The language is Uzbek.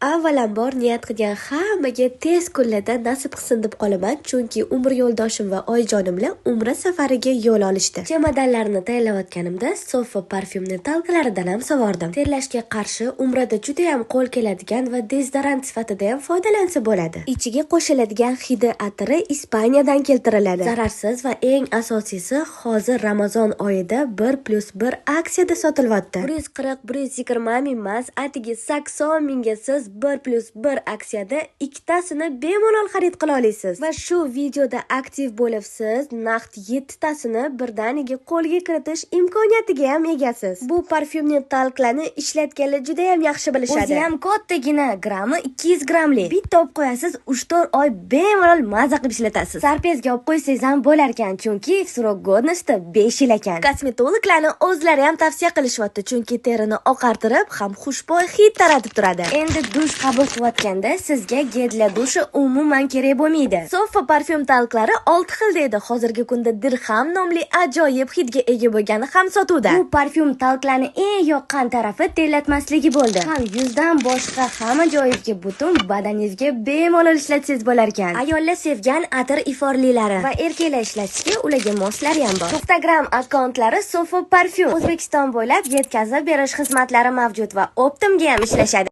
Avvalambor niyat qilgan hammaga tez kunlarda nasib qilsin deb qolaman, chunki umr yo'ldoshim va oyijonim bilan umra safariga yo'l olishdi. Chemodanlarni tayyorlayotganimda Sofa parfyumni talqalaridan ham sovordim. Terlashga qarshi umrada juda ham qo'l keladigan va dezodorant sifatida ham foydalansa bo'ladi. Ichiga qo'shiladigan hidi atiri Ispaniyadan keltiriladi. Zararsiz va eng asosiysi hozir Ramazon oyida 1+1 aksiyada sotilyapti. 140-120 ming emas, atigi 80 mingga siz 1+1 aksiyada ikkitasini bemalol xarid qila olasiz. Va shu videoda aktiv bo'lib siz naqd 7 tasini birdaniga qo'lga kiritish imkoniyatiga ham egasiz. Bu parfyumning talqlarini ishlatganlar juda ham yaxshi bilishadi. O'zi ham kattagina, grammi 200 gramli. Bitta olib qo'yasiz, 3-4 oy bemalol maza qilib ishlatasiz. Sarpezga olib qo'ysangiz ham bo'lar ekan, chunki srok godnosti 5 yil ekan. Kosmetologlarning o'zlari ham tavsiya qilishyapti, chunki terini oqartirib, ham xushbo'y hid taratib turadi. Endi dush qabul qilayotganda sizga gedla dushi umuman kerak bo'lmaydi. Sofa parfyum talqlari 6 xil deydi. Hozirgi kunda Dirham nomli ajoyib hidga ega bo'lgani ham sotuvda. Bu parfyum talqlarni eng yoqqan tarafi terlatmasligi bo'ldi. Ham yuzdan boshqa hamma joyingizga butun badaningizga bemalol ishlatsangiz bo'lar ekan. Ayollar sevgan atir iforlilari va erkaklar ishlatishga ularga moslari ham bor. Instagram akkauntlari Sofa parfyum O'zbekiston bo'ylab yetkazib berish xizmatlari mavjud va Optimga ham ishlashadi.